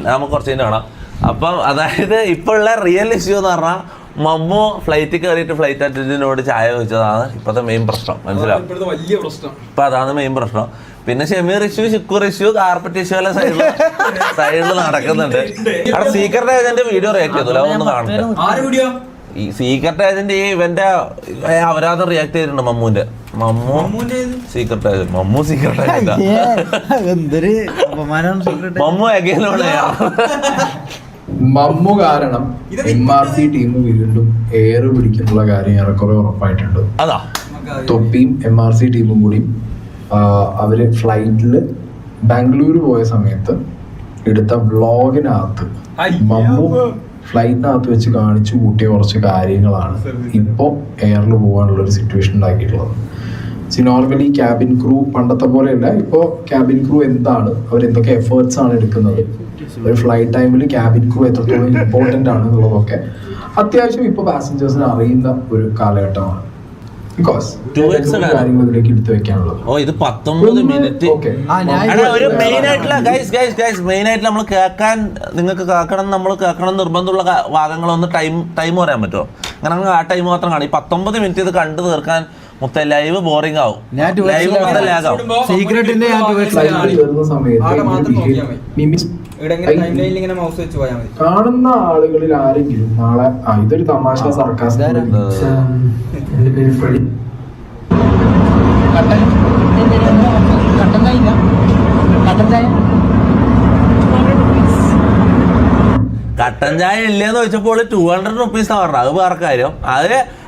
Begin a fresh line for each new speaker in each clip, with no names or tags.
നമുക്ക് കുറച്ച് കഴിഞ്ഞ് കാണാം. അപ്പം അതായത് ഇപ്പോഴുള്ള റിയൽ ഇഷ്യൂ എന്ന് പറഞ്ഞാൽ മമ്മു ഫ്ലൈറ്റിൽ കയറിയിട്ട് ഫ്ലൈറ്റ് അറ്റൻഡന്റിനോട് ചായ ചോദിച്ചതാണ് ഇപ്പോഴത്തെ മെയിൻ പ്രശ്നം. മനസ്സിലാവും? ഇപ്പൊ അതാണ് മെയിൻ പ്രശ്നം. പിന്നെ Shemeer issue, Shukoor issue, carpet issue എല്ലാം സൈഡിൽ നടക്കുന്നുണ്ട്. അവിടെ സീക്രട്ട് ഏജന്റ് വീഡിയോ റിയാക്ട് ചെയ്തു, അതൊന്നും കാണുന്നില്ല. ഈ സീക്രട്ട് ഏജന്റ് ഈ ഇവന്റെ അപരാധം റിയാക്ട് ചെയ്തിട്ടുണ്ട് മമ്മൂന്റെ. സീക്രട്ട് ഏജന്റ് മമ്മു അഗൈനോട്
മമ്മു കാരണം MRC ടീം വീണ്ടും എയർ പിടിക്കുന്നുള്ള കാര്യം ഏറെക്കുറെ ഉറപ്പായിട്ടുണ്ട്.
അതാ
തൊപ്പിയും MRC ടീമും കൂടി അവര് ഫ്ലൈറ്റില് ബാംഗ്ലൂർ പോയ സമയത്ത് എടുത്ത വ്ളോഗിനകത്ത് മമ്മു ഫ്ലൈറ്റിനകത്ത് വെച്ച് കാണിച്ചു കൂട്ടിയ കുറച്ച് കാര്യങ്ങളാണ് ഇപ്പോൾ എയറിൽ പോകാനുള്ള ഒരു സിറ്റുവേഷൻ ഉണ്ടാക്കിയിട്ടുള്ളത്. നോർമലി ക്യാബിൻ ക്രൂ പണ്ടത്തെ പോലെയല്ല, ഇപ്പോൾ ക്യാബിൻ ക്രൂ എന്താണ്, അവർ എന്തൊക്കെ എഫേർട്സ് ആണ് എടുക്കുന്നത്, ഒരു ഫ്ലൈറ്റ് ടൈമിൽ ക്യാബിൻ ക്രൂ എത്രത്തോളം ഇമ്പോർട്ടൻ്റ് ആണ് എന്നുള്ളതൊക്കെ അത്യാവശ്യം ഇപ്പോൾ പാസഞ്ചേഴ്സിന് അറിയുന്ന ഒരു കാലഘട്ടമാണ്. കാര്യങ്ങളിലേക്ക് എടുത്തു വെക്കാനുള്ളത്.
ഓ ഇത് 19 മിനിറ്റ് ഒരു മെയിൻ ആയിട്ടുള്ള നമ്മൾ കേൾക്കാൻ, നിങ്ങൾക്ക് കേൾക്കണം, നമ്മൾ കേൾക്കണം നിർബന്ധമുള്ള ഭാഗങ്ങളൊന്ന് ടൈം പറയാൻ പറ്റുമോ? അങ്ങനെ ആ ടൈം മാത്രം കാണും. ഈ 19 മിനിറ്റ് ഇത് കണ്ടു തീർക്കാൻ മൊത്തം ലൈവ് ബോറിംഗ് ആവും, ലൈവ് മൊത്തം ലാഗ് ആവും.
കാണുന്ന ആളുകളിൽ ആരെങ്കിലും നാളെ ഇതൊരു തമാശ സർക്കാസ്
കട്ടൻ ചായ ഇല്ലെന്ന് ചോദിച്ചപ്പോൾ 200 rupees പറഞ്ഞത്. അത് വേറെ കാര്യം.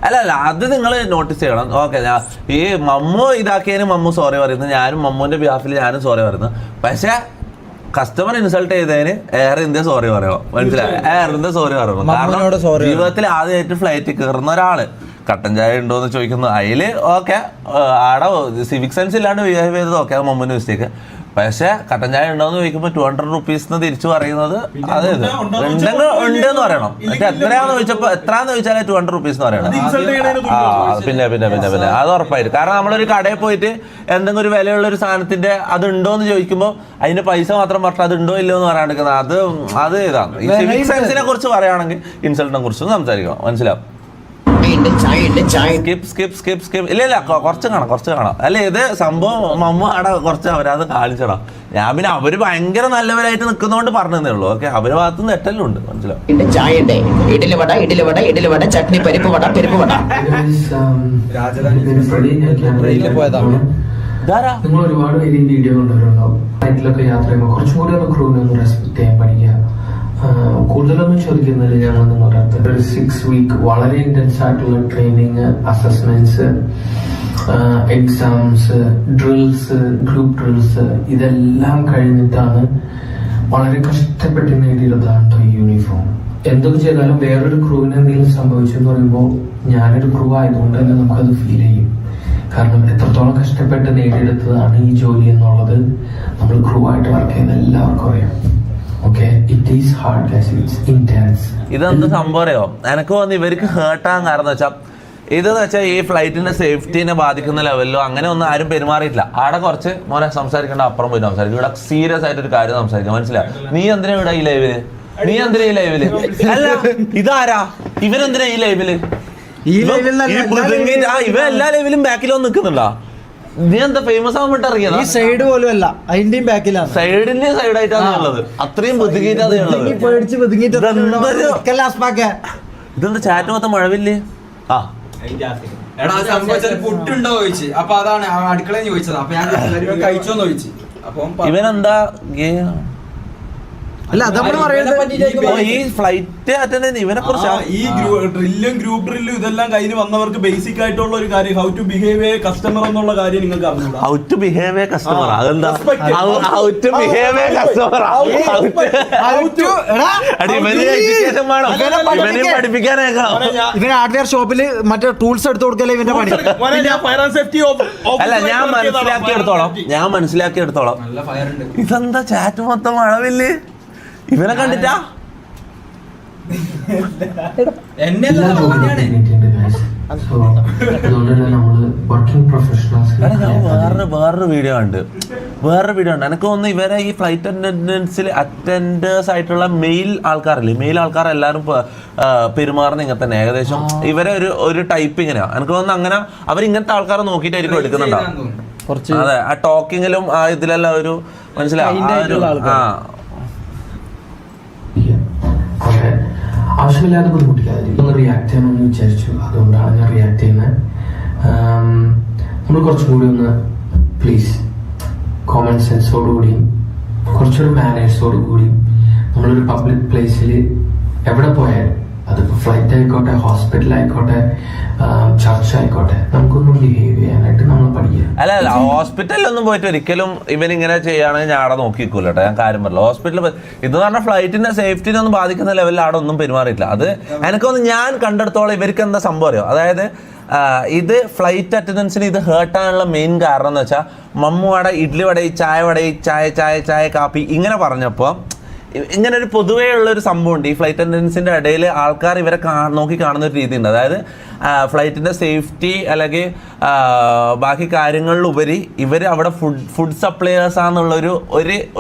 അല്ല അത് നിങ്ങൾ നോട്ടീസ് ചെയ്യണം. ഓക്കെ, ഈ മമ്മു ഇതാക്കിയതിന് മമ്മു സോറി പറയുന്നു, ഞാനും മമ്മുവിന്റെ ബിഹാഫിൽ ഞാനും സോറി പറയുന്നു. പക്ഷെ കസ്റ്റമർ ഇൻസൾട്ട് ചെയ്തതിന് എയർ ഇന്ത്യ സോറി പറയണം. മനസ്സിലായി? എയർ ഇന്ത്യ സോറി പറയണം. കാരണം ജീവിതത്തിൽ ആദ്യമായിട്ട് ഫ്ലൈറ്റിൽ കയറുന്ന ഒരാള് കട്ടൻ ചായ ഉണ്ടോ എന്ന് ചോദിക്കുന്നു. അതിൽ ഓക്കെ, ആടെ സിവിക് സെൻസ് ഇല്ലാണ്ട് ബിഹേവ് ചെയ്തത് ഓക്കെ, അത് മമ്മുവിന്റെ മിസ്റ്റേക്ക്. പക്ഷെ കട്ടൻ ചായ ഉണ്ടോന്ന് ചോദിക്കുമ്പോൾ 200 rupees തിരിച്ചു പറയുന്നത് അത് ഉണ്ടെന്ന് പറയണം. മറ്റേ എത്രയാന്ന് ചോദിച്ചാൽ 200 rupees എന്ന് പറയണം. പിന്നെ അത് ഉറപ്പായിട്ട്. കാരണം നമ്മളൊരു കടയിൽ പോയിട്ട് എന്തെങ്കിലും ഒരു വിലയുള്ള ഒരു സാധനത്തിന്റെ അത് ഉണ്ടോ എന്ന് ചോദിക്കുമ്പോൾ അതിന്റെ പൈസ മാത്രം പറഞ്ഞാൽ അത് ഉണ്ടോ ഇല്ലോ എന്ന് പറയാണ്ടിരിക്കുന്നത് അത് ഇതാണ്. ഈ സിവിക് സെൻസിനെ കുറിച്ച് പറയുകയാണെങ്കിൽ ഇൻസൾട്ടിനെ കുറിച്ച് സംസാരിക്കണം. മനസ്സിലാവും? ഇല്ല കുറച്ച് കാണാം. അല്ല ഇത് സംഭവം മമ്മ അവിടെ കുറച്ച് അവരത് കാണിച്ചടാം. ഞാൻ പിന്നെ അവര് ഭയങ്കര നല്ലവരായിട്ട് നിൽക്കുന്നോണ്ട് പറഞ്ഞതേ ഉള്ളൂ. ഓക്കെ, അവര് ഭാഗത്തുനിന്ന് തെറ്റെല്ലാം ഉണ്ട്. മനസ്സിലാവും?
ചട്നി പരിപ്പ് വട
നിങ്ങൾ ഒരുപാട് പേര് ഈ വീഡിയോ കൊണ്ടുവരുന്നുണ്ടാവും. ഫ്ലൈറ്റിലൊക്കെ യാത്ര ചെയ്യുമ്പോൾ കുറച്ചും കൂടി ഒന്ന് ക്രൂവിനെ ഒന്ന് റെസ്പെക്ട് ചെയ്യാൻ പഠിക്കുക. കൂടുതലൊന്നും ചോദിക്കുന്നില്ല. ഞങ്ങൾ നിങ്ങളുടെ അടുത്ത് ഒരു 6 week വളരെ ഇന്റൻസ് ആയിട്ടുള്ള training, assessments, exams, drills, group drills ഇതെല്ലാം കഴിഞ്ഞിട്ടാണ് വളരെ കഷ്ടപ്പെട്ട് നേടിയെടുത്താണ് ഈ യൂണിഫോം. എന്തൊക്കെ ചെയ്താലും വേറൊരു ക്രൂവിന് എന്തെങ്കിലും സംഭവിച്ചെന്ന് പറയുമ്പോൾ ഞാനൊരു ക്രൂ ആയതുകൊണ്ട് തന്നെ നമുക്കത് ഫീൽ ചെയ്യും. കാരണം എത്രത്തോളം കഷ്ടപ്പെട്ട് നേടിയെടുത്തതാണ് ഈ ജോലി എന്നുള്ളത് നമ്മൾ ക്രൂ ആയിട്ട് വർക്ക് ചെയ്യുന്ന എല്ലാവർക്കും അറിയാം.
ഇതെന്ത് സംഭവം അറിയോ? എനിക്ക് തോന്നുന്നു ഇവർക്ക് ഹേർട്ടാൻ കാരണം വെച്ചാൽ ഇതെന്ന് വെച്ചാൽ ഈ ഫ്ലൈറ്റിന്റെ സേഫ്റ്റിനെ ബാധിക്കുന്ന ലെവലിലോ അങ്ങനെ ഒന്നും ആരും പെരുമാറിയിട്ടില്ല. അവിടെ കുറച്ച് മോനെ സംസാരിക്കേണ്ട അപ്പുറം പോയി സംസാരിക്കും. ഇവിടെ സീരിയസ് ആയിട്ട് ഒരു കാര്യം സംസാരിക്കാം. മനസ്സിലായി? നീ എന്തിനാ ഇവിടെ ഈ ലൈവില്? അല്ല ഇതാരാ? ഇവരെന്തിനാ ഈ ലൈവില്? ഇവ എല്ലാ ലൈവിലും ബാക്കിലോ നിൽക്കുന്നുണ്ടോ? നീ എന്താ ഫേമസ് ആവാൻ വേണ്ടി ഇറങ്ങിയത്?
ഈ സൈഡ് പോലും അല്ല, അതിന്റെയും ബാക്കിലാണ്.
സൈഡിന്റെ സൈഡായിട്ടാണ് ഉള്ളത്. അത്രയും ബുദ്ധിമുട്ടാണ് ഇതെന്താ ചാറ്റ് മൊത്തം മഴവില്ലേ?
പുട്ടുണ്ടോ ചോദിച്ചു. അപ്പൊ അതാണ് അടുക്കള ചോദിച്ചത്. അപ്പൊ ഞാൻ കഴിച്ചോന്ന് ചോദിച്ചു. അപ്പൊ
ഇവനെന്താ
അല്ല
ഈ ഫ്ലൈറ്റ് അറ്റൻഡ് ഇവനെ കുറിച്ച്
ഈ ഡ്രില്ലും ഗ്രൂപ്പ് ഡ്രില്ലും ഇതെല്ലാം കഴിഞ്ഞ് വന്നവർക്ക് ബേസിക് ആയിട്ടുള്ള ഒരു കാര്യം how to behave a customer എന്നുള്ള കാര്യം നിങ്ങൾക്ക് അറിഞ്ഞൂടാ.
How to behave a customer അതെന്താ? How to behave a customer പഠിപ്പിക്കാനേക്കാം.
ഇവന് ഹാർഡ്വെയർ ഷോപ്പിൽ മറ്റേ ടൂൾസ് എടുത്തു കൊടുക്കല്ലേ ഇവന്റെ പണി.
അല്ല ഞാൻ മനസ്സിലാക്കിയെടുത്തോളം ഇതെന്താ ചാറ്റ് മൊത്തം മഴവില്ലേ? ഇവനെ കണ്ടിട്ടാ
എന്നെ
സോ അതുകൊണ്ട് തന്നെ നമ്മള് വർക്കിംഗ് പ്രൊഫഷണൽസ്.
ഞാൻ വേറൊരു വീഡിയോ ഉണ്ട് എനിക്ക് തോന്നുന്നു ഇവരെ ഈ ഫ്ലൈറ്റ് അറ്റൻഡേഴ്സ് ആയിട്ടുള്ള മെയിൽ ആൾക്കാരല്ലേ, മെയിൽ ആൾക്കാർ എല്ലാവരും പെരുമാറുന്ന ഇങ്ങനെ തന്നെ ഏകദേശം ഇവരെ ഒരു ടൈപ്പ് ഇങ്ങനെയാണ്. എനിക്ക് തോന്നുന്നു അങ്ങനെ അവരിങ്ങനത്തെ ആൾക്കാരെ നോക്കിയിട്ടായിരിക്കും എടുക്കുന്നുണ്ടാവും. അതെ, ആ ടോക്കിങ്ങിലും ആ ഇതിലെല്ലാം ഒരു മനസ്സിലാവും.
ആവശ്യമില്ലാതെ ബുദ്ധിമുട്ടിക്കാതെ ഒന്ന് റിയാക്ട് ചെയ്യണമെന്ന് വിചാരിച്ചു. അതുകൊണ്ടാണ് ഞാൻ റിയാക്ട് ചെയ്യുന്നത്. നമ്മൾ കുറച്ചും കൂടി ഒന്ന് പ്ലീസ് കോമൺ സെൻസോടുകൂടിയും കുറച്ചൊരു മാനേഴ്സോടുകൂടിയും നമ്മളൊരു പബ്ലിക് പ്ലേസിൽ എവിടെ പോയാലും, അതിപ്പോൾ ഫ്ലൈറ്റ് ആയിക്കോട്ടെ, ഹോസ്പിറ്റൽ ആയിക്കോട്ടെ, ചർച്ച ആയിക്കോട്ടെ, നമുക്കൊന്നും ബിഹേവ് ചെയ്യാനായിട്ട് നമ്മൾ പഠിക്കുക.
അല്ല ഹോസ്പിറ്റലിലൊന്നും പോയിട്ട് ഒരിക്കലും ഇവനിങ്ങനെ ചെയ്യുകയാണെങ്കിൽ ഞാൻ അവിടെ നോക്കിക്കൂല കേട്ടോ. ഞാൻ കാര്യം പറയില്ല. ഹോസ്പിറ്റലിൽ ഇതെന്ന് പറഞ്ഞാൽ ഫ്ലൈറ്റിന്റെ സേഫ്റ്റിനെ ഒന്നും ബാധിക്കുന്ന ലെവലിൽ അവിടെ ഒന്നും പെരുമാറിയിട്ടില്ല. അത് എനിക്കൊന്ന് ഞാൻ കണ്ടെടുത്തോളം ഇവർക്ക് എന്താ സംഭവം അറിയോ, അതായത് ഇത് ഫ്ലൈറ്റ് അറ്റൻഡൻസിന് ഇത് ഹേർട്ടാനുള്ള മെയിൻ കാരണം എന്ന് വെച്ചാൽ മമ്മു വട, ഇഡ്ഡലി വട, ചായ കാപ്പി ഇങ്ങനെ പറഞ്ഞപ്പോൾ ഇങ്ങനെ ഒരു പൊതുവേ ഉള്ളൊരു സംഭവമുണ്ട് ഈ ഫ്ലൈറ്റ് അറ്റൻഡൻസിൻ്റെ ഇടയിൽ. ആൾക്കാർ ഇവരെ നോക്കി കാണുന്ന ഒരു രീതിയുണ്ട്. അതായത് ഫ്ലൈറ്റിൻ്റെ സേഫ്റ്റി അല്ലെങ്കിൽ ബാക്കി കാര്യങ്ങളിലുപരി ഇവർ അവിടെ ഫുഡ് സപ്ലയേഴ്സ് ആണെന്നുള്ളൊരു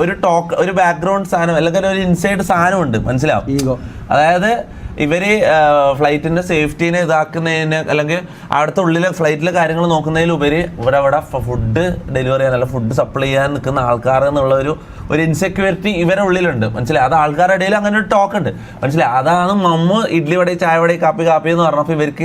ഒരു ടോക്ക്, ഒരു ബാക്ക്ഗ്രൗണ്ട് സാധനം അല്ലെങ്കിൽ ഒരു ഇൻസൈഡ് സാധനമുണ്ട്, മനസ്സിലാവും. അതായത് ഇവർ ഫ്ലൈറ്റിൻ്റെ സേഫ്റ്റീനെ ഇതാക്കുന്നതിന് അല്ലെങ്കിൽ അവിടുത്തെ ഉള്ളിലെ ഫ്ലൈറ്റിലെ കാര്യങ്ങൾ നോക്കുന്നതിലുപരി ഇവരവിടെ ഫുഡ് ഡെലിവറി ചെയ്യാൻ അല്ലെങ്കിൽ ഫുഡ് സപ്ലൈ ചെയ്യാൻ നിൽക്കുന്ന ആൾക്കാർ എന്നുള്ള ഒരു ഇൻസെക്യൂരിറ്റി ഇവരുടെ ഉള്ളിലുണ്ട്, മനസ്സിലായി. അത് ആൾക്കാരുടെ ഇടയിൽ അങ്ങനെ ഒരു ടോക്ക് ഉണ്ട്, മനസ്സിലായി. അതാണ് മമ്മു ഇഡ്ഡലി വട, ചായ വട, കാപ്പി എന്ന് പറഞ്ഞപ്പോൾ ഇവർക്ക്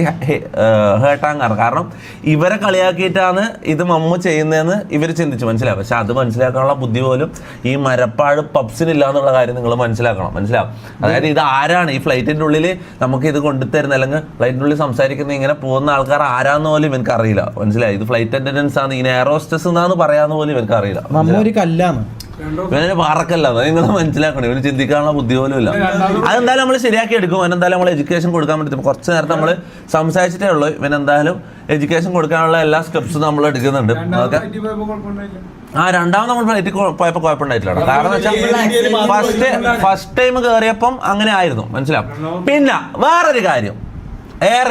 ഹേർട്ടാൻ കാരണം ഇവരെ കളിയാക്കിയിട്ടാണ് ഇത് മമ്മു ചെയ്യുന്നതെന്ന് ഇവർ ചിന്തിച്ചു, മനസ്സിലാവും. പക്ഷെ അത് മനസ്സിലാക്കാനുള്ള ബുദ്ധി പോലും ഈ മരപ്പാട് പബ്സിനില്ല എന്നുള്ള കാര്യം നിങ്ങൾ മനസ്സിലാക്കണം, മനസ്സിലാവും. അതായത് ഇത് ആരാണ് ഈ ഫ്ലൈറ്റിൻ്റെ ഉള്ളിൽ നമുക്ക് ഇത് കൊണ്ടുതരുന്നത് അല്ലെങ്കിൽ ഫ്ലൈറ്റിൻ്റെ ഉള്ളിൽ സംസാരിക്കുന്ന ഇങ്ങനെ പോകുന്ന ആൾക്കാർ ആരാന്ന് പോലും എനിക്ക് അറിയില്ല, മനസ്സിലായി. ഇത് ഫ്ലൈറ്റ് അറ്റൻഡൻസ് ആണ്, ഇങ്ങനെ എയർ ഹോസ്റ്റസ് എന്നാന്ന് പറയാന്ന് പോലും എനിക്ക് അറിയില്ല. ഇവനെ വാറക്കല്ല, നിങ്ങൾ മനസ്സിലാക്കണം. ഇവന് ചിന്തിക്കാനുള്ള ബുദ്ധി പോലും ഇല്ല. അതെന്തായാലും നമ്മൾ ശരിയാക്കി എടുക്കും. അവനെന്തായാലും നമ്മൾ എഡ്യൂക്കേഷൻ കൊടുക്കാൻ വേണ്ടി കുറച്ച് നേരത്തെ നമ്മൾ സംസാരിച്ചിട്ടേ ഉള്ളൂ. ഇവനെന്തായാലും എഡ്യൂക്കേഷൻ കൊടുക്കാനുള്ള എല്ലാ സ്റ്റെപ്സും നമ്മൾ എടുക്കുന്നുണ്ട്. ഓക്കെ, രണ്ടാമത് നമ്മൾ ഫ്ലൈറ്റിൽ പോയപ്പോൾ കുഴപ്പമുണ്ടായിട്ടില്ല. കാരണം വെച്ചാൽ ഫസ്റ്റ് ടൈം കയറിയപ്പം അങ്ങനെ ആയിരുന്നു, മനസ്സിലാവും. പിന്നെ വേറൊരു കാര്യം, എയർ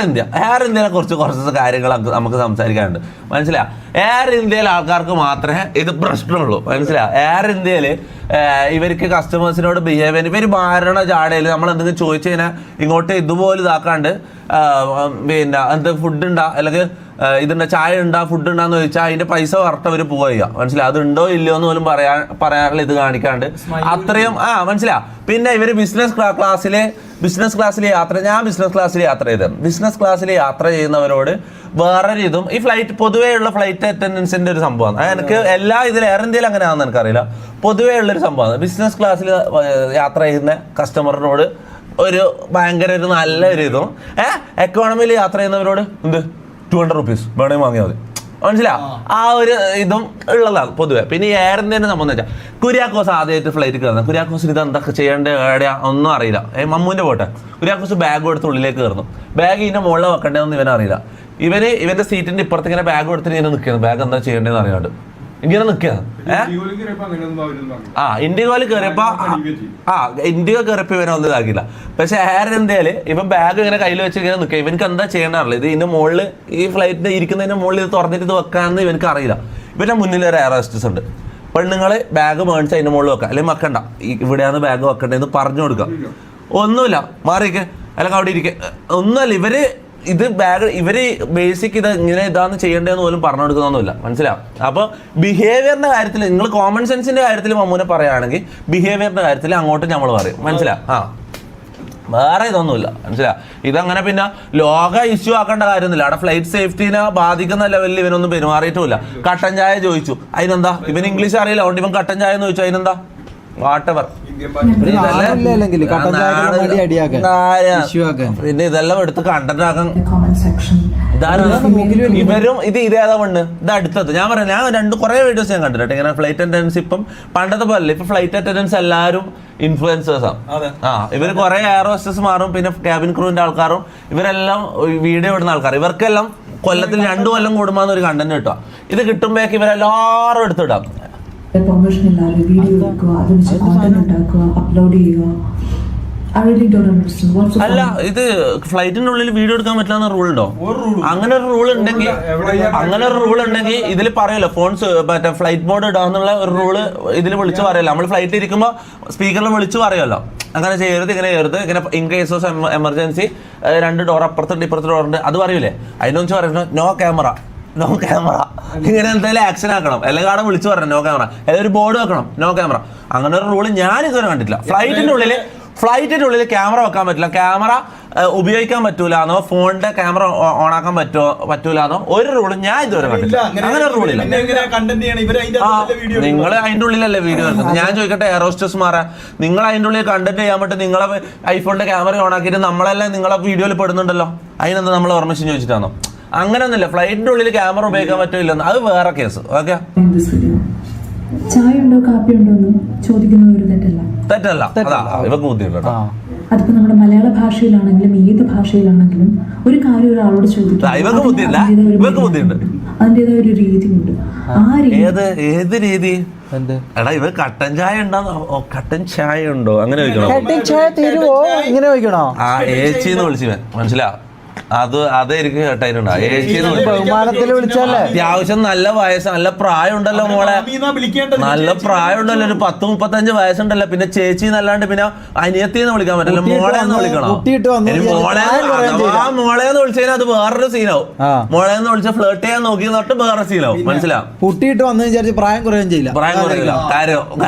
ഇന്ത്യനെ കുറിച്ച് കുറച്ച് കാര്യങ്ങൾ നമുക്ക് സംസാരിക്കാനുണ്ട്, മനസ്സിലാവും. എയർ ഇന്ത്യയിൽ ആൾക്കാർക്ക് മാത്രമേ ഇത് പ്രശ്നമുള്ളൂ, മനസ്സിലാവും. എയർ ഇന്ത്യയിൽ ഇവർക്ക് കസ്റ്റമേഴ്സിനോട് ബിഹേവ് ചെയ്യാൻ ഇവർ മാരണ ജാടയിൽ നമ്മൾ എന്തെങ്കിലും ചോദിച്ചു കഴിഞ്ഞാൽ ഇങ്ങോട്ട് ഇതുപോലെ ഇതാക്കാണ്ട് പിന്നെ എന്ത് ഫുഡ് ഉണ്ടാ അല്ലെങ്കിൽ ഇതുണ്ട ചായ ഉണ്ടാ ഫുഡ് ഉണ്ടാന്ന് ചോദിച്ചാൽ അതിന്റെ പൈസ കറക്റ്റ് അവർ പോവുക, മനസ്സിലാവും. അതുണ്ടോ ഇല്ലയോ എന്ന് പോലും പറയാനുള്ള ഇത് കാണിക്കാണ്ട് അത്രയും മനസ്സിലാവും. പിന്നെ ഇവർ ബിസിനസ് ക്ലാസ്സിൽ യാത്ര, ഞാൻ ബിസിനസ് ക്ലാസ്സിൽ യാത്ര ചെയ്തത്. ബിസിനസ് ക്ലാസ്സിൽ യാത്ര ചെയ്യുന്നവരോട് വേറൊരു ഇതും ഈ ഫ്ലൈറ്റ് പൊതുവേ ഉള്ള ഫ്ലൈറ്റ് അറ്റൻഡൻസിന്റെ ഒരു സംഭവമാണ്. എനിക്ക് എല്ലാ ഇതിൽ എയർ ഇന്ത്യയിൽ അങ്ങനെയാണെന്ന് എനിക്കറിയില്ല. പൊതുവേ ഉള്ളൊരു സംഭവമാണ്. ബിസിനസ് ക്ലാസ്സിൽ യാത്ര ചെയ്യുന്ന കസ്റ്റമറിനോട് ഒരു ഭയങ്കര ഒരു നല്ലൊരു ഇതും എക്കോണമിയിൽ യാത്ര ചെയ്യുന്നവരോട് 200 rupees വേണമെങ്കിൽ വാങ്ങിയാൽ മതി, മനസ്സിലാവും. ആ ഒരു ഇതും ഉള്ളതാണ് പൊതുവെ. പിന്നെ ഈ എയർ ഇന്ത്യനെ സംബന്ധം വെച്ചാൽ കുര്യാക്കോസ് ആദ്യമായിട്ട് ഫ്ലൈറ്റ് കയറുന്നത്. കുര്യാക്കോസിന് ഇത് എന്തൊക്കെ ചെയ്യേണ്ടത് എവിടെയാ ഒന്നും അറിയില്ല. മമ്മൂൻ്റെ പോട്ടെ, കുര്യാക്കോസ് ബാഗ് എടുത്ത് ഉള്ളിലേക്ക് കയറുന്നു. ബാഗ് ഇതിൻ്റെ മുകളിൽ വെക്കേണ്ടതെന്ന് ഇവനറിയില്ല. ഇവന്റെ സീറ്റിന്റെ ഇപ്പുറത്ത് ഇങ്ങനെ ബാഗ് എടുത്തിട്ട് ഇങ്ങനെ നിൽക്കുന്നത്, ബാഗ് എന്താ ചെയ്യേണ്ടതെന്ന് അറിയാണ്ട് ഇങ്ങനെ നിൽക്കുകയാണ്. ഇൻഡിഗോയിൽ കയറിയപ്പോ ഇൻഡിഗോ കയറിയപ്പോ ഇവനെ ഒന്നും ഇതാക്കില്ല. പക്ഷെ എയർ ഇന്ത്യയില് ഇവൻ ബാഗ് ഇങ്ങനെ കയ്യിൽ വെച്ച് ഇങ്ങനെ നിൽക്കുക. ഇവനക്ക് എന്താ ചെയ്യണറില്ല. ഇത് ഇതിന്റെ മുകളിൽ ഈ ഫ്ലൈറ്റിന് ഇരിക്കുന്നതിന്റെ മുകളിൽ ഇത് തുറന്നിട്ട് ഇത് വെക്കാന്ന് ഇവനക്ക് അറിയില്ല. ഇവന്റെ മുന്നിൽ ഒരു എയർ ഹോസ്റ്റസ് ഉണ്ട്. പെണ്ണുങ്ങള് ബാഗ് മേടിച്ച് അതിന്റെ മുകളിൽ വെക്കാം, അല്ലെങ്കിൽ വെക്കണ്ട, ഇവിടെയാണ് ബാഗ് വെക്കേണ്ടതെന്ന് പറഞ്ഞു കൊടുക്കുക. ഒന്നുമില്ല, മാറിയിരിക്കെ അല്ലെങ്കിൽ അവിടെ ഇരിക്കെ, ഒന്നുമല്ല. ഇത് ബാഗ് ഇവര് ബേസിക് ഇത് ഇങ്ങനെ ഇതാന്ന് ചെയ്യേണ്ടതെന്ന് പോലും പറഞ്ഞു കൊടുക്കുന്നൊന്നുമില്ല, മനസ്സിലാവും. അപ്പോൾ ബിഹേവിയറിന്റെ കാര്യത്തിൽ നിങ്ങൾ കോമൺ സെൻസിന്റെ കാര്യത്തിൽ മമ്മൂനെ പറയുകയാണെങ്കിൽ ബിഹേവിയറിന്റെ കാര്യത്തിൽ അങ്ങോട്ട് നമ്മൾ പറയും, മനസ്സിലാവും. വേറെ ഇതൊന്നുമില്ല, മനസ്സിലാവും. ഇതങ്ങനെ പിന്നെ ലോക ഇഷ്യൂ ആക്കേണ്ട കാര്യമൊന്നുമില്ല. അവിടെ ഫ്ലൈറ്റ് സേഫ്റ്റിനെ ബാധിക്കുന്ന ലെവലിൽ ഇവനൊന്നും പെരുമാറിയിട്ടുമില്ല. കട്ടൻ ചായ ചോദിച്ചു, അതിനെന്താ? ഇവൻ ഇംഗ്ലീഷ് അറിയില്ല, അതുകൊണ്ട് ഇവൻ കട്ടൻ ചായ എന്ന് ചോദിച്ചു, അതിനെന്താ? വാട്ടെവർ. പിന്നെ ഇതെല്ലാം എടുത്ത് കണ്ടന്റ് ആക്കാൻ ഇവരും ഇതേതാ മണ്ണ് ഇത് അടുത്തത്. ഞാൻ പറയാം, ഞാൻ കുറെ വീഡിയോസ് ഞാൻ കണ്ടിട്ട് ഇങ്ങനെ ഫ്ലൈറ്റ് അറ്റൻഡൻസ്. ഇപ്പം പണ്ടത്തെ പോലെ ഇപ്പൊ ഫ്ലൈറ്റ് അറ്റൻഡൻസ് എല്ലാവരും ഇൻഫ്ലുവൻസേഴ്സാണ്. ഇവര് കുറെ എയർ ഹോസ്റ്റസ് മാറും, പിന്നെ ക്യാബിൻ ക്രൂവിന്റെ ആൾക്കാരും ഇവരെല്ലാം വീഡിയോ ഇടുന്ന ആൾക്കാർ. ഇവർക്കെല്ലാം കൊല്ലത്തിൽ 2 കൊല്ലം കൂടുമ്പോൾ ഒരു കണ്ടന്റ് കിട്ടുക. ഇത് കിട്ടുമ്പോഴേക്ക് ഇവരെല്ലാവരും എടുത്തിടാം.
പെർമിഷൻ ഇല്ലാതെ വീഡിയോ എടുക്കുക, അത് വെച്ച് കോണ്ടന്റ് ഉണ്ടാക്കുക, അപ്ലോഡ് ചെയ്യുക. I really don't understand. What's the
അല്ല
point?
ഇത് ഫ്ലൈറ്റിന്റെ ഉള്ളിൽ വീഡിയോ എടുക്കാൻ പറ്റില്ല റൂൾ ഉണ്ടോ? അങ്ങനെ ഒരു റൂൾ ഉണ്ടെങ്കിൽ ഇതിൽ പറയല്ലോ ഫോൺസ് മറ്റേ ഫ്ലൈറ്റ് മോഡ് ഇടാന്നുള്ള ഒരു റൂള് ഇതിൽ വിളിച്ച് പറയല്ലോ. നമ്മൾ ഫ്ലൈറ്റിൽ ഇരിക്കുമ്പോൾ സ്പീക്കറിൽ വിളിച്ച് പറയല്ലോ അങ്ങനെ ചെയ്യരുത്, ഇങ്ങനെ ചെയ്യരുത്, ഇങ്ങനെ in case of emergency 2 door അപ്പുറത്തുണ്ട് ഇപ്പുറത്ത് ഡോറുണ്ട് അത് പറയൂലേ. അതിനൊന്ന് പറയുന്നത് നോ ക്യാമറ ഇങ്ങനെ എന്തായാലും ആക്ഷൻ ആക്കണം. അല്ലെങ്കിൽ അവിടെ വിളിച്ച് പറയണം നോ ക്യാമറ, അല്ലെങ്കിൽ ഒരു ബോർഡ് വെക്കണം നോ ക്യാമറ. അങ്ങനെ ഒരു റൂള് ഞാൻ ഇതുവരെ കണ്ടിട്ടില്ല. ഫ്ലൈറ്റിന്റെ ഉള്ളിൽ ക്യാമറ വെക്കാൻ പറ്റില്ല, ക്യാമറ ഉപയോഗിക്കാൻ പറ്റൂലെന്നോ, ഫോണിന്റെ ക്യാമറ ഓൺ ആക്കാൻ പറ്റൂലെന്നോ ഒരു റൂള് ഞാൻ ഇതുവരെ കണ്ടില്ല. അങ്ങനെ ഒരു റൂളില്ല. നിങ്ങൾ അതിന്റെ ഉള്ളിലല്ലേ വീഡിയോ എടുക്കുന്നത്? ഞാൻ ചോദിക്കട്ടെ എയറോസ്റ്റസ്മാരെ, നിങ്ങൾ അതിന്റെ ഉള്ളിൽ കണ്ടന്റ് ചെയ്യാൻ പറ്റും നിങ്ങളെ ഐഫോണിന്റെ ക്യാമറ ഓൺ ആക്കിയിട്ട് നമ്മളെല്ലാം നിങ്ങളെ വീഡിയോയിൽ പെടുന്നുണ്ടല്ലോ, അതിനെന്താ നമ്മൾ പെർമിഷൻ ചോദിച്ചിട്ടാണോ? അങ്ങനെയൊന്നുമില്ല. ഫ്ലൈറ്റിന്റെ ഉള്ളിൽ ക്യാമറ ഉപയോഗിക്കാൻ പറ്റില്ലെന്ന് അത് വേറെ കേസ്. ഓക്കെ,
ചായ ഉണ്ടോ കാപ്പി ഉണ്ടോ എന്ന് ചോദിക്കുന്നത് ഒരു
തെറ്റല്ല. അതാ ഇവക്ക് ബുദ്ധിയുണ്ട് കേട്ടോ.
അതിപ്പോ നമ്മുടെ മലയാള ഭാഷയിലാണെങ്കിലും ഏത് ഭാഷയിലാണെങ്കിലും ഒരു കാര്യം ഒരാളോട് ചോദിക്കും,
ഇവക്ക് ബുദ്ധിയില്ല, ഇവക്ക് ബുദ്ധിയുണ്ട്.
അതിൻ്റെതായ ഒരു രീതിയുണ്ട്. ആ
ഏത് രീതി? എടാ ഇവ കട്ടൻ ചായ ഉണ്ടോ, കട്ടൻ ചായ ഉണ്ടോ അങ്ങനെ ചോദിക്കണോ? ആ ഏച്ചിന്ന് വിളിച്ചു മനസ്സിലാ, അതായിരിക്കും കേട്ടായിട്ടുണ്ടോ? അത്യാവശ്യം നല്ല വയസ്സ്, നല്ല പ്രായം ഉണ്ടല്ലോ മോളെ, നല്ല പ്രായം ഉണ്ടല്ലോ, ഒരു 10-35 വയസ്സുണ്ടല്ലോ. പിന്നെ ചേച്ചി എന്നല്ലാണ്ട് പിന്നെ അനിയത്തിന്ന് വിളിക്കാൻ പറ്റില്ല, മോളെന്ന് വിളിക്കണം. മോളെന്ന് വിളിച്ചതിന് അത് വേറൊരു സീനാവും. മോളെന്ന് വിളിച്ച ഫ്ലേർട്ട് ചെയ്യാൻ നോക്കി തൊട്ട് വേറെ സീനാവും. മനസ്സിലാവും?
കുട്ടിയിട്ട് വന്നു വിചാരിച്ച് പ്രായം കുറയില്ല.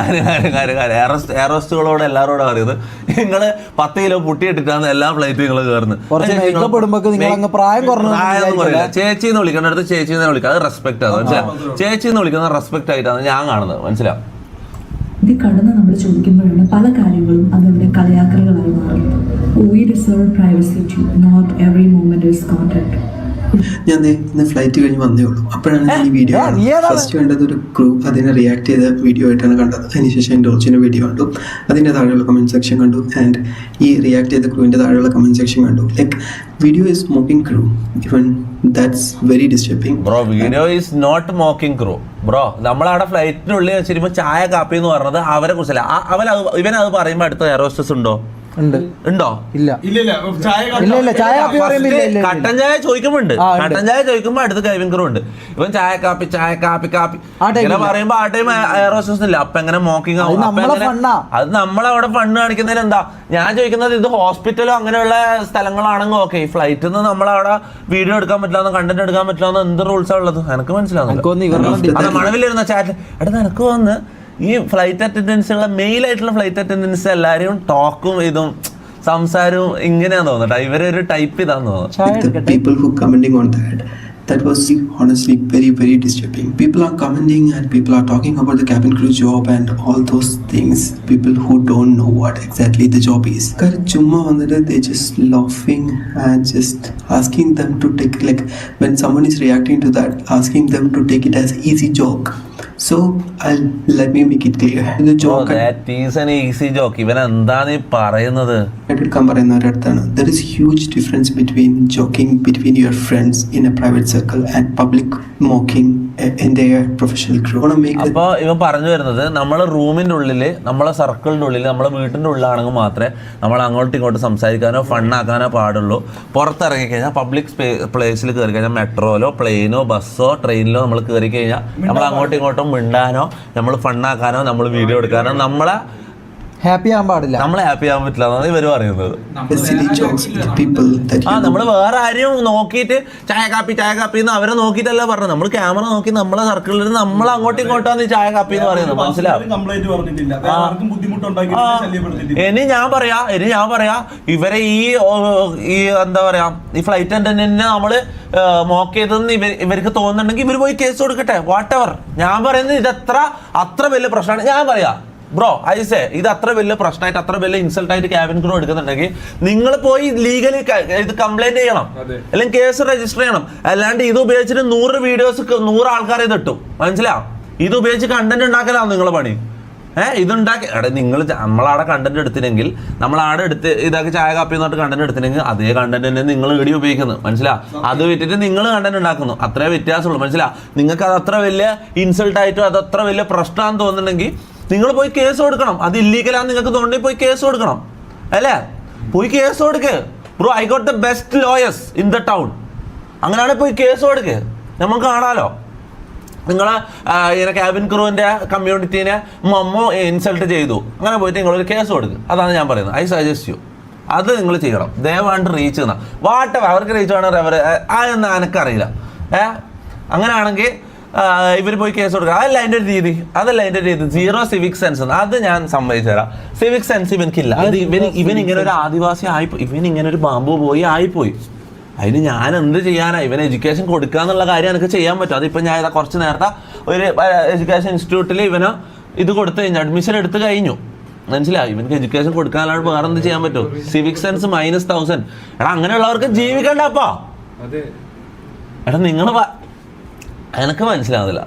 എയറോസ്റ്റുകളോട് എല്ലാവരോടും അറിയുന്നത് നിങ്ങള് 10 കിലോ പുട്ടി ഇട്ടിട്ടാണ് എല്ലാ ഫ്ലൈറ്റും നിങ്ങൾ കയറുന്നത്. ചേച്ചിന്ന് വിളിക്കേണ്ടടുത്ത് ചേച്ചിന്ന് വിളിക്കുക, അത് റെസ്പെക്ട് ആണ്. മനസ്സിലാവും? ചേച്ചിന്ന് വിളിക്കുന്നത് റെസ്പെക്ട് ആയിട്ടാണ് ഞാൻ കാണുന്നത്. മനസ്സിലാവും?
ഇത് കടന്ന് നമ്മൾ ചോദിക്കുമ്പോഴാണ് പല കാര്യങ്ങളും അതിന്റെ കളിയാക്കലുകളായി മാറുന്നത്. We deserve privacy too. Not every moment is content.
ഞാൻ ഇന്ന് ഫ്ലൈറ്റ് കഴിഞ്ഞ് വന്നേ ഉള്ളൂ. അപ്പോഴാണ് ഞാൻ ഈ വീഡിയോ ഫസ്റ്റ് കണ്ടത്. ഒരു ക്രൂ അതിനെ റിയാക്ട് ചെയ്ത വീഡിയോ ആയിട്ടാണ് കണ്ടത്. അതിനുശേഷം എൻ്റെ ഒറിജിനൽ വീഡിയോ കണ്ടു, അതിൻ്റെ താഴെയുള്ള കമൻറ്റ് സെക്ഷൻ കണ്ടു, ആൻഡ് ഈ റിയാക്ട് ചെയ്ത ക്രൂവിൻ്റെ താഴെയുള്ള കമൻറ്റ് സെക്ഷൻ കണ്ടു. Like video is mocking crew, even that's very disturbing.
Bro video is not mocking crew. Bro നമ്മളവിടെ ഫ്ലൈറ്റിനുള്ളിൽ വെച്ചിരിക്കുമ്പോൾ ചായ കാപ്പി എന്ന് പറഞ്ഞത് അവരെ കുറിച്ചല്ല. ഇവനത് പറയുമ്പോൾ അടുത്ത എയറോസ്റ്റസ് ഉണ്ടോ? കട്ടൻ ചായ ചോദിക്കുമ്പോണ്ട്, കട്ടൻ ചായ ചോദിക്കുമ്പോ അടുത്ത് കൈവിൻ ക്രൂ ഉണ്ട്. ഇവൻ ചായ കാപ്പി ഇങ്ങനെ പറയുമ്പോ ആ ടൈം എയറോസ്റ്റസ് ഇല്ല. അപ്പൊ എങ്ങനെ മോക്കിംഗ് ആവും? അത് നമ്മളവിടെ ഫണ്ട് കാണിക്കുന്നതിന് എന്താ? ഞാൻ ചോദിക്കുന്നത് ഇത് ഹോസ്പിറ്റലോ അങ്ങനെയുള്ള സ്ഥലങ്ങളാണെങ്കിൽ ഓക്കെ, ഈ ഫ്ലൈറ്റിൽ നിന്ന് നമ്മളവിടെ വീഡിയോ എടുക്കാൻ പറ്റില്ല, കണ്ടന്റ് എടുക്കാൻ പറ്റില്ല, എന്ത് റൂൾസാ ഉള്ളത്? എനിക്ക് മനസ്സിലാവുന്നില്ല. മഴവിലിരുന്ന ചാറ്റ് എടാ എനിക്ക് വന്ന് ഈ ഫ്ലൈറ്റ് അറ്റൻഡൻസുള്ള മെയിലായിട്ടുള്ള ഫ്ലൈറ്റ് അറ്റൻഡൻസ് എല്ലാവരും ടോക്കും ഇതും സംസാരവും ഇങ്ങനെയാന്ന് തോന്നുന്നുട്ടോ. ഇവരൊരു ടൈപ്പ് ഇതാന്ന് തോന്നുന്നു.
That was honestly very, very disturbing. People are commenting and people are talking about the cabin crew job and all those things. People who don't know what exactly the job is. Chumma vandadu, they just laughing and just asking them to take, like when someone is reacting to that, asking them to take it as easy joke. So let me make it clear. The joke
that is an easy joke. ഇവൻ എന്താണ് ഈ പറയുന്നത്?
എടുക്കാൻ പറയുന്നവരടുത്താണ്. There is huge difference between joking between your friends in a private circle and public mocking in their professional crew.
അപ്പോൾ ഇവൻ പറഞ്ഞു വരുന്നത് നമ്മളെ റൂമിന്റെ ഉള്ളില്, നമ്മളെ സർക്കിളിന്റെ ഉള്ളിൽ, നമ്മളെ വീട്ടിന്റെ ഉള്ളിലാണെങ്കിൽ മാത്രമേ നമ്മൾ അങ്ങോട്ടും ഇങ്ങോട്ടും സംസാരിക്കാനോ ഫണ്ണാക്കാനോ പാടുള്ളൂ. പുറത്തിറങ്ങി കഴിഞ്ഞാൽ പബ്ലിക് പ്ലേസിൽ കയറി കഴിഞ്ഞാൽ മെട്രോയിലോ പ്ലെയിനോ ബസ്സോ ട്രെയിനിലോ നമ്മൾ കയറി കഴിഞ്ഞാൽ നമ്മൾ അങ്ങോട്ടും ഇങ്ങോട്ടും മിണ്ടാനോ നമ്മൾ ഫണ്ണാക്കാനോ നമ്മൾ വീഡിയോ എടുക്കാനോ നമ്മളെ
ഹാപ്പി ആവാൻ പാടില്ല,
നമ്മളെ ഹാപ്പി ആവാൻ പറ്റില്ല എന്നാണ് ഇവര് പറയുന്നത്. നമ്മള് വേറെ ആരെയും നോക്കിയിട്ട് ചായ കാപ്പി എന്ന് അവരെ നോക്കിയിട്ടല്ല പറഞ്ഞത്. നമ്മൾ ക്യാമറ നോക്കി നമ്മളെ സർക്കിളിൽ നമ്മൾ അങ്ങോട്ടും ഇങ്ങോട്ടാണ് ഈ ചായ കാപ്പി എന്ന് പറയുന്നത്. മനസ്സിലാവും? ഇനി ഞാൻ പറയാ ഇവരെ ഈ എന്താ പറയാ ഈ ഫ്ലൈറ്റ് അറ്റൻഡന്റിനെ നമ്മള് മോക്ക് ചെയ്തെന്ന് ഇവർക്ക് തോന്നുന്നുണ്ടെങ്കിൽ ഇവർ പോയി കേസ് കൊടുക്കട്ടെ, വാട്ട് എവർ. ഞാൻ പറയുന്നത് ഇത് അത്ര വലിയ പ്രശ്നമാണ്. ഞാൻ പറയാ ബ്രോ ഐസേ ഇത് അത്ര വലിയ പ്രശ്നമായിട്ട് അത്ര വലിയ ഇൻസൾട്ടായിട്ട് ക്യാബിൻ ക്രൂ എടുക്കുന്നുണ്ടെങ്കിൽ നിങ്ങൾ പോയി ലീഗലി ഇത് കംപ്ലൈന്റ് ചെയ്യണം, അല്ലെങ്കിൽ കേസ് രജിസ്റ്റർ ചെയ്യണം. അല്ലാണ്ട് ഇത് ഉപയോഗിച്ചിട്ട് 100 വീഡിയോസ് 100 ആൾക്കാരെ ഇത് ഇട്ടു. മനസ്സിലാവും? ഇത് ഉപയോഗിച്ച് കണ്ടന്റ് ഉണ്ടാക്കലാണ് നിങ്ങളെ പണി. ഇതുണ്ടാക്കി നിങ്ങൾ നമ്മളവിടെ കണ്ടന്റ് എടുത്തില്ലെങ്കിൽ, നമ്മളവിടെ എടുത്ത് ഇതാക്കി ചായ കാപ്പി എന്നിട്ട് കണ്ടന്റ് എടുത്തില്ലെങ്കിൽ അതേ കണ്ടന്റ് തന്നെ നിങ്ങൾ വീഡിയോ ഉപയോഗിക്കുന്നു. മനസ്സിലാവും? അത് വിറ്റിട്ട് നിങ്ങൾ കണ്ടന്റ് ഉണ്ടാക്കുന്നു. അത്രേ വ്യത്യാസമുള്ളൂ. മനസ്സിലാവും? നിങ്ങൾക്ക് അത് അത്ര വലിയ ഇൻസൾട്ടായിട്ടോ അത് അത്ര വലിയ പ്രശ്നമാണെന്ന് തോന്നുന്നുണ്ടെങ്കിൽ നിങ്ങൾ പോയി കേസ് കൊടുക്കണം. അത് ഇല്ലീഗലാന്ന് നിങ്ങൾക്ക് തോന്നി പോയി കേസ് കൊടുക്കണം. അല്ലേ? പോയി കേസ് കൊടുക്ക്. Bro, I got the best lawyers in the town. അങ്ങനെയാണെങ്കിൽ പോയി കേസ് കൊടുക്ക്, നമുക്ക് കാണാലോ. നിങ്ങളെ ഇങ്ങനെ ക്യാബിൻ ക്രൂവിൻ്റെ കമ്മ്യൂണിറ്റീനെ മമ്മു ഇൻസൾട്ട് ചെയ്തു, അങ്ങനെ പോയിട്ട് നിങ്ങളൊരു കേസ് കൊടുക്കുക. അതാണ് ഞാൻ പറയുന്നത്. ഐ സജസ്റ്റ് യു അത് നിങ്ങൾ ചെയ്യണം. ദയവാണ്ട് റീച്ച് ചെയ്യുന്ന വാട്ട് അവർക്ക് റീച്ച് വേണം അവർ അതൊന്നും എനിക്കറിയില്ല. അങ്ങനെയാണെങ്കിൽ ഇവർ പോയി കേസ് കൊടുക്കുക. അതല്ല അതിൻ്റെ ഒരു രീതി, സീറോ സിവിക് സെൻസ്. അത് ഞാൻ സമ്മതിച്ചു തരാം. സിവിക് സെൻസ് ഇവനിക്കില്ല. അത് ഇവൻ ഇങ്ങനെ ഒരു ആദിവാസി ആയിപ്പോയി, ഇവൻ ഇങ്ങനെ ഒരു ബാമ്പു പോയി ആയിപ്പോയി. അതിന് ഞാൻ എന്ത് ചെയ്യാനാ? ഇവന് എഡ്യൂക്കേഷൻ കൊടുക്കുക എന്നുള്ള കാര്യം എനിക്ക് ചെയ്യാൻ പറ്റും. അതിപ്പോൾ ഞാൻ കുറച്ച് നേരത്തെ ഒരു എഡ്യൂക്കേഷൻ ഇൻസ്റ്റിറ്റ്യൂട്ടിൽ ഇവന് ഇത് കൊടുത്തു കഴിഞ്ഞു, അഡ്മിഷൻ എടുത്ത് കഴിഞ്ഞു. മനസ്സിലായി? ഇവനക്ക് എഡ്യൂക്കേഷൻ കൊടുക്കാനാണ് വേറെ എന്ത് ചെയ്യാൻ പറ്റും? Civic sense -1000. എടാ, അങ്ങനെയുള്ളവർക്ക് ജീവിക്കണ്ട. അപ്പാ എടാ, നിങ്ങൾ എനിക്ക് മനസ്സിലാവുന്നില്ല.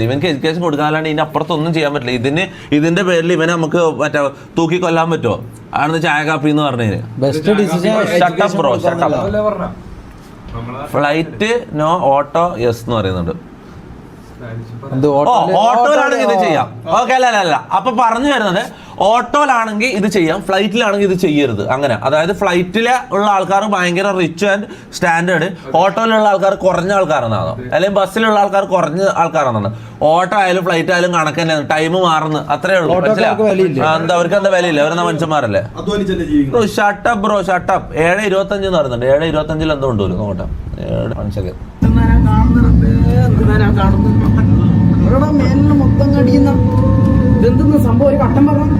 ഇവനക്ക് എഡ്യൂക്കേഷൻ കൊടുക്കാനാണ് ഇതിന് അപ്പുറത്തൊന്നും ചെയ്യാൻ പറ്റില്ല. ഇതിന്റെ പേരിൽ ഇവനെ നമുക്ക് മറ്റേ തൂക്കി കൊല്ലാൻ പറ്റുമോ? ആണെന്ന് ചായ കാപ്പി എന്ന് പറഞ്ഞതിന് ഫ്ലൈറ്റ് നോ, ഓട്ടോ യെസ് എന്ന് പറയുന്നുണ്ട്. ഓട്ടോയിലാണെങ്കിൽ ഇത് ചെയ്യാം. ഓക്കെ, അല്ല അപ്പൊ പറഞ്ഞു വരുന്നത് ഓട്ടോയിലാണെങ്കിൽ ഇത് ചെയ്യാം, ഫ്ലൈറ്റിലാണെങ്കിൽ ഇത് ചെയ്യരുത്. അങ്ങനെ, അതായത് ഫ്ലൈറ്റിലെ ഉള്ള ആൾക്കാർ ഭയങ്കര റിച്ച് ആൻഡ് സ്റ്റാൻഡേർഡ്, ഓട്ടോയിലുള്ള ആൾക്കാർ കുറഞ്ഞ ആൾക്കാരെന്നാണോ, അല്ലെങ്കിൽ ബസ്സിലുള്ള ആൾക്കാർ കുറഞ്ഞ ആൾക്കാരെന്നാണ്. ഓട്ടോ ആയാലും ഫ്ലൈറ്റ് ആയാലും കണക്ക് തന്നെയാണ്, ടൈം മാറുന്നു, അത്രേ ഉള്ളൂ. എന്താ അവർക്ക് എന്താ വിലയില്ല? അവരെന്താ മനുഷ്യന്മാരല്ലേ? Shut up bro, shut up. 7:25 എന്ന് പറയുന്നുണ്ട്. 7:25 എന്തോ ഉണ്ടല്ലോ, നോക്കട്ടെ. 1 സെക്കൻഡ്.
മൊത്തം കടിയുന്ന ഇതെന്തെന്ന് സംഭവം? ഒരു കട്ടൻ പറഞ്ഞു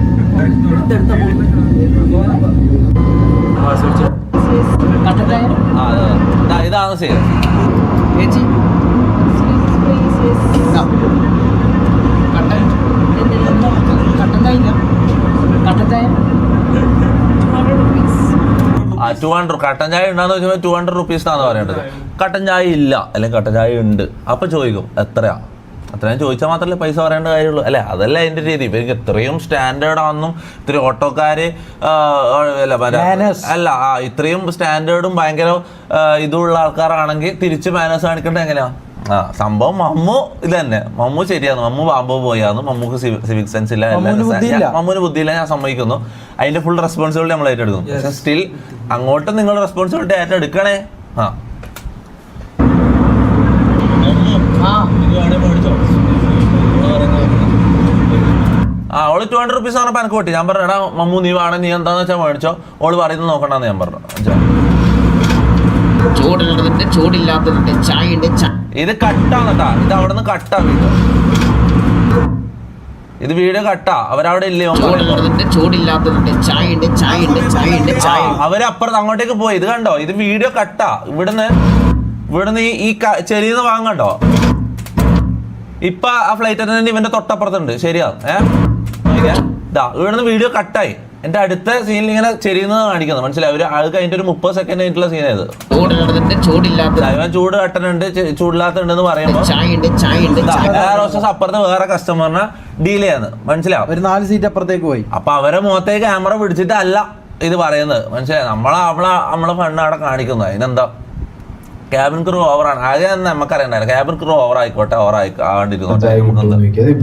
ഇതാണ് സേഫ്.
ചേച്ചി കട്ടൻ ചായ
200 കട്ടൻ ചായ ഉണ്ടാന്ന് വെച്ചാൽ 200 rupees എന്നാണ് പറയേണ്ടത്. കട്ടൻ ചായ ഇല്ല, അല്ലെങ്കിൽ കട്ടൻ ചായ ഉണ്ട്. അപ്പൊ ചോദിക്കും എത്രയാ? അത്രയും ചോദിച്ചാൽ മാത്രമല്ലേ പൈസ പറയേണ്ട കാര്യമുള്ളൂ, അല്ലേ? അതല്ല അതിന്റെ രീതി. ഇവർക്ക് ഇത്രയും സ്റ്റാൻഡേർഡ് ആണെന്നും ഇത്രയും ഓട്ടോക്കാര് അല്ല ഇത്രയും സ്റ്റാൻഡേർഡും ഭയങ്കര ഇതുള്ള ആൾക്കാരാണെങ്കിൽ തിരിച്ച് മാനേഴ്സ് കാണിക്കേണ്ടത് എങ്ങനെയാ? സംഭവം മമ്മു ഇത് തന്നെ. മമ്മു ശരിയാണ്, മമ്മു ബാമ്പു പോയാന്ന്. മമ്മുക്ക് സിവിക് സെൻസ് ഇല്ല, മമ്മുവിന് ബുദ്ധിയില്ല, ഞാൻ സമ്മതിക്കുന്നു. അതിന്റെ ഫുൾ റെസ്പോൺസിബിലിറ്റി നമ്മൾ ഏറ്റെടുക്കുന്നു. പക്ഷെ സ്റ്റിൽ അങ്ങോട്ട് നിങ്ങൾ റെസ്പോൺസിബിലിറ്റി ഏറ്റെടുക്കണേ. ഓള് 200 rupees പറഞ്ഞപ്പോ എനിക്ക് പൊട്ടി. ഞാൻ പറഞ്ഞു, എടാ മമ്മു നീ വേണേ നീ എന്താന്ന് വെച്ചാൽ മേടിച്ചോ, ഓള് പറയുന്നത് നോക്കണ്ടെന്ന് ഞാൻ പറഞ്ഞു. ഇത് കട്ടാന്നട്ടാ, ഇത് അവിടെ നിന്ന് കട്ടാക്കി. ഇത് വീഡിയോ കട്ടാ, അവരവിടെ ഇല്ലയോ? അവരപ്പുറത്ത് അങ്ങോട്ടേക്ക് പോയി. ഇത് കണ്ടോ, ഇത് വീഡിയോ കട്ടാ. ഇവിടുന്ന് ഈ ചെരിന്ന് വാങ്ങണ്ടോ? ഇപ്പൊ ആ ഫ്ലൈറ്റ് അറ്റൻഡന്റ് ഇവന്റെ തൊട്ടപ്പുറത്തുണ്ട്. ശരിയാ? ഇവിടുന്ന് വീഡിയോ കട്ടായി. എന്റെ അടുത്ത സീനിൽ ഇങ്ങനെ ചെരിയുന്നത് കാണിക്കുന്നത് മനസ്സിലായി. അത് കഴിഞ്ഞിട്ട് ഒരു 30 സെക്കൻഡ് കഴിഞ്ഞിട്ടുള്ള സീനായത്. ഇവൻ ചൂട് കട്ടനുണ്ട്, ചൂടില്ലാത്തുണ്ടെന്ന് പറയുമ്പോൾ അപ്പുറത്ത് വേറെ കസ്റ്റമറിനെ ഡീൽ ചെയ്യാന്ന് മനസ്സിലാവും.
ഒരു 4 സീറ്റ് അപ്പുറത്തേക്ക് പോയി.
അപ്പൊ അവരെ മുഖത്തേക്ക് ക്യാമറ പിടിച്ചിട്ടല്ല ഇത് പറയുന്നത്, മനസ്സിലായി? നമ്മളെ ഫണ്ട് അവിടെ കാണിക്കുന്നത്. അതിനെന്താ ക്യാബിൻ ക്രൂ ഓവറാണ്. അത് നമുക്കറിയണ്ടായിരുന്നു. ക്യാബിൻ ക്രൂ ഓവറായിക്കോട്ടെ,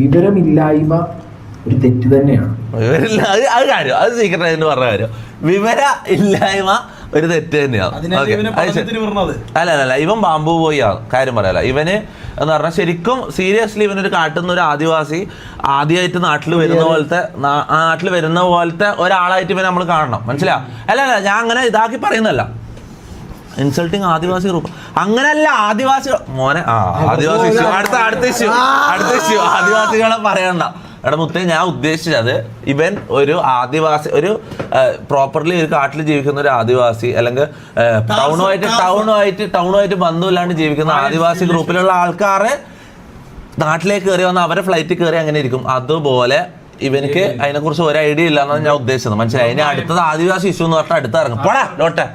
വിവരമില്ലായ്മ ഒരു തെറ്റ് തന്നെയാണ്.
അത് കാര്യം, അത് സീക്രട്ട് ആയിട്ട് പറഞ്ഞ കാര്യം. വിവര ഇല്ലായ്മ ഒരു തെറ്റ് തന്നെയാണ്. അല്ല ഇവൻ ബാമ്പു പോയി കാര്യം പറയാല. ഇവന് എന്ന് പറഞ്ഞാൽ ശരിക്കും സീരിയസ്ലി ഇവനൊരു കാട്ടുന്ന ഒരു ആദിവാസി ആദ്യമായിട്ട് നാട്ടിൽ വരുന്ന പോലത്തെ ഒരാളായിട്ട് ഇവനെ നമ്മൾ കാണണം, മനസ്സിലാ? അല്ല ഞാൻ അങ്ങനെ ഇതാക്കി പറയുന്നല്ല. ഇൻസൾട്ടിങ് ആദിവാസി ഗ്രൂപ്പ് അങ്ങനല്ല. ആദിവാസി മോനെ ആദിവാസി അടുത്ത ഇഷ്യൂ ആദിവാസികളെ പറയണ്ട. എടാ മുത്തേ, ഞാൻ ഉദ്ദേശിച്ചത് ഇവൻ ഒരു ആദിവാസി, ഒരു പ്രോപ്പർലി ഒരു കാട്ടിൽ ജീവിക്കുന്ന ഒരു ആദിവാസി, അല്ലെങ്കിൽ ടൗണുമായിട്ട് ബന്ധമില്ലാണ്ട് ജീവിക്കുന്ന ആദിവാസി ഗ്രൂപ്പിലുള്ള ആൾക്കാരെ നാട്ടിലേക്ക് കയറി വന്ന് അവരെ ഫ്ലൈറ്റിൽ കയറി അങ്ങനെ ഇരിക്കും. അതുപോലെ ഇവനിക്ക് അതിനെക്കുറിച്ച് ഒരു ഐഡിയ ഇല്ല എന്നാണ് ഞാൻ ഉദ്ദേശിച്ചത്, മനസ്സിലായി? അതിന് അടുത്തത് ആദിവാസി ഇഷ്യൂ എന്ന് പറഞ്ഞാൽ അടുത്ത് ഇറങ്ങും. പോടാ ലോട്ടെ.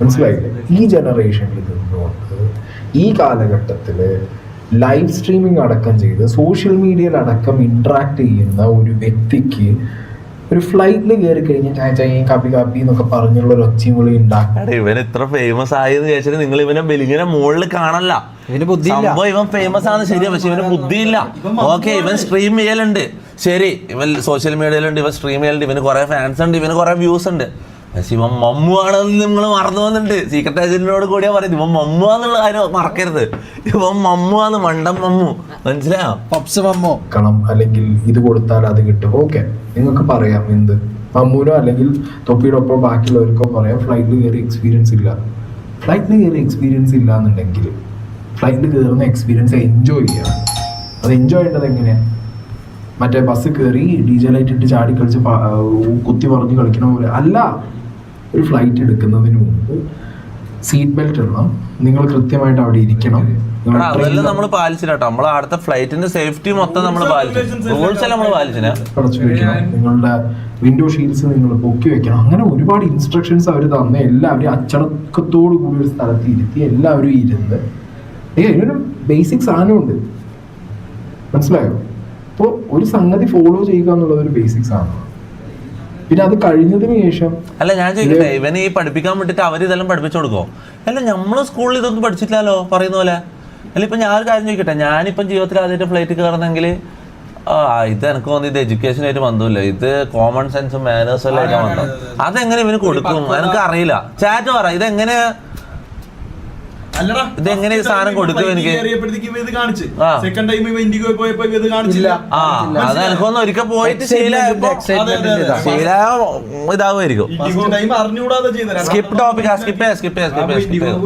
മനസ്സിലായില്ലേ? ഈ ജനറേഷനിൽ നിന്നുകൊണ്ട് ഈ കാലഘട്ടത്തില് ലൈവ് സ്ട്രീമിംഗ് അടക്കം ചെയ്ത് സോഷ്യൽ മീഡിയയിൽ അടക്കം ഇന്ററാക്ട് ചെയ്യുന്ന ഒരു വ്യക്തിക്ക് ഒരു ഫ്ലൈറ്റിൽ കയറി കഴിഞ്ഞാൽ ചായ ചായ കാപ്പി കാപ്പി എന്നൊക്കെ പറഞ്ഞുള്ള ഒരു ഒച്ചയും വിളി ഉണ്ടാക്കും.
ഇവൻ ഇത്ര ഫേമസ് ആയെന്ന് ചോദിച്ചാൽ നിങ്ങൾ ഇവനെ ബലിങ്ങനെ മുകളിൽ കാണല്ല.
ഇവന് ബുദ്ധിയില്ല.
ഇവൻ ഫേമസ് ആണ് ശരിയാ, പക്ഷെ ഇവന് ബുദ്ധിയില്ല. ഓക്കെ, ഇവൻ സ്ട്രീം ചെയ്യലുണ്ട്. ശരി ഇവൻ സോഷ്യൽ മീഡിയയിലുണ്ട്, ഇവൻ സ്ട്രീം ചെയ്യലുണ്ട്, ഇവന് കുറെ ഫാൻസ് ഉണ്ട്, ഇവന് കുറെ വ്യൂസ് ഉണ്ട്. പക്ഷെ ഇവൻ മമ്മു ആണെന്ന് നിങ്ങൾ മറന്നു പോകുന്നുണ്ട്. സീക്രട്ട് ഏജന്റിനോട് കൂടിയാ പറയുന്നത് ഇവൻ മമ്മു എന്നുള്ള കാര്യം മറക്കരുത്. ഇവൻ മമ്മു ആണ്, മണ്ടൻ മമ്മു. മനസ്സിലായോ?
പപ്സ് മമ്മോ
ക്കണം അല്ലെങ്കിൽ ഇത് കൊടുത്താൽ അത് കിട്ടും. ഓക്കെ, നിങ്ങൾക്ക് പറയാം എന്ത്, മമ്മൂനോ അല്ലെങ്കിൽ തൊപ്പിയുടെ ഒപ്പം ബാക്കിയുള്ളവർക്കോ പറയാം ഫ്ലൈറ്റിൽ കയറി എക്സ്പീരിയൻസ് ഇല്ല. ഫ്ലൈറ്റിൽ കയറി എക്സ്പീരിയൻസ് ഇല്ല എന്നുണ്ടെങ്കിൽ ഫ്ലൈറ്റിൽ കയറുന്ന എക്സ്പീരിയൻസ് എൻജോയ് ചെയ്യാം. അത് എൻജോയ് ചെയ്യേണ്ടത് എങ്ങനെയാണ്? മറ്റേ ബസ് കയറി DJ ലൈറ്റ് ഇട്ട് ചാടി കളിച്ച് കുത്തി പറഞ്ഞ് കളിക്കണ പോലെ അല്ല. ഒരു ഫ്ലൈറ്റ് എടുക്കുന്നതിന് മുമ്പ് സീറ്റ് ബെൽറ്റ് ഇടണം, നിങ്ങൾ കൃത്യമായിട്ട് അവിടെ ഇരിക്കണം.
അതെല്ലാം നമ്മൾ പാലിച്ചില്ല കേട്ടോ. നമ്മൾ അടുത്ത ഫ്ലൈറ്റിന്റെ സേഫ്റ്റി മൊത്തം നമ്മൾ പാലിച്ചു, റൂൾസ് എല്ലാം നമ്മൾ പാലിച്ചില്ല.
അടച്ചു വെക്കണം, നിങ്ങളുടെ വിൻഡോ ഷീൽഡ്സ് നിങ്ങൾ പൊക്കി വെക്കണം. അങ്ങനെ ഒരുപാട് ഇൻസ്ട്രക്ഷൻസ് അവർ തന്ന എല്ലാവരും അച്ചടക്കത്തോടു കൂടി ഒരു സ്ഥലത്ത് ഇരുത്തി എല്ലാവരും ഇരുന്ന് ഇതിനൊരു ബേസിക് സാധനമുണ്ട്, മനസ്സിലായോ? അപ്പോൾ ഒരു സംഗതി ഫോളോ ചെയ്യുക എന്നുള്ളത് ഒരു ബേസിക് സാധനമാണ്. പിന്നെ അത് കഴിഞ്ഞതിന് ശേഷം
അല്ല ഞാൻ ചോദിക്കട്ടെ, ഇവന് ഈ പഠിപ്പിക്കാൻ വേണ്ടിട്ട് അവർ ഇതെല്ലാം പഠിപ്പിച്ചു കൊടുക്കോ? അല്ല നമ്മള് സ്കൂളിൽ ഇതൊന്നും പഠിച്ചിട്ടില്ലല്ലോ പറയുന്ന പോലെ. അല്ല ഇപ്പൊ ഞാൻ ഒരു കാര്യം ചോദിക്കട്ടെ, ഞാനിപ്പം ജീവിതത്തിൽ ആദ്യമായിട്ട് ഫ്ലൈറ്റ് കയറുന്നെങ്കിൽ ഇത് എനിക്ക് തോന്നുന്നു ഇത് എഡ്യൂക്കേഷനായിട്ട് ബന്ധമില്ല, ഇത് കോമൺ സെൻസും മാനേഴ്സും എല്ലാം ആയിട്ട് ബന്ധം. അതെങ്ങനെ ഇവന് കൊടുക്കും എനിക്ക് അറിയില്ല. ചാറ്റ് പറ ഇതെങ്ങനെ ഇതെങ്ങനെ ഈ സാധനം കൊടുക്കും എനിക്ക്?
സെക്കൻഡ് ടൈം ഇൻഡിഗോ പോയപ്പോ ഇത് കാണിച്ചില്ല.
അത് എനിക്കൊന്ന് ഒരിക്കൽ പോയിട്ട് ശീലമായപ്പോ ഇതാവുമായിരിക്കും.
ഇൻഡിഗോ ടൈം അറിഞ്ഞുകൂടാതെ ചെയ്ത
സ്കിപ്പ് ടോപ്പിക് സ്കിപ്പ് ചെയ്യാം.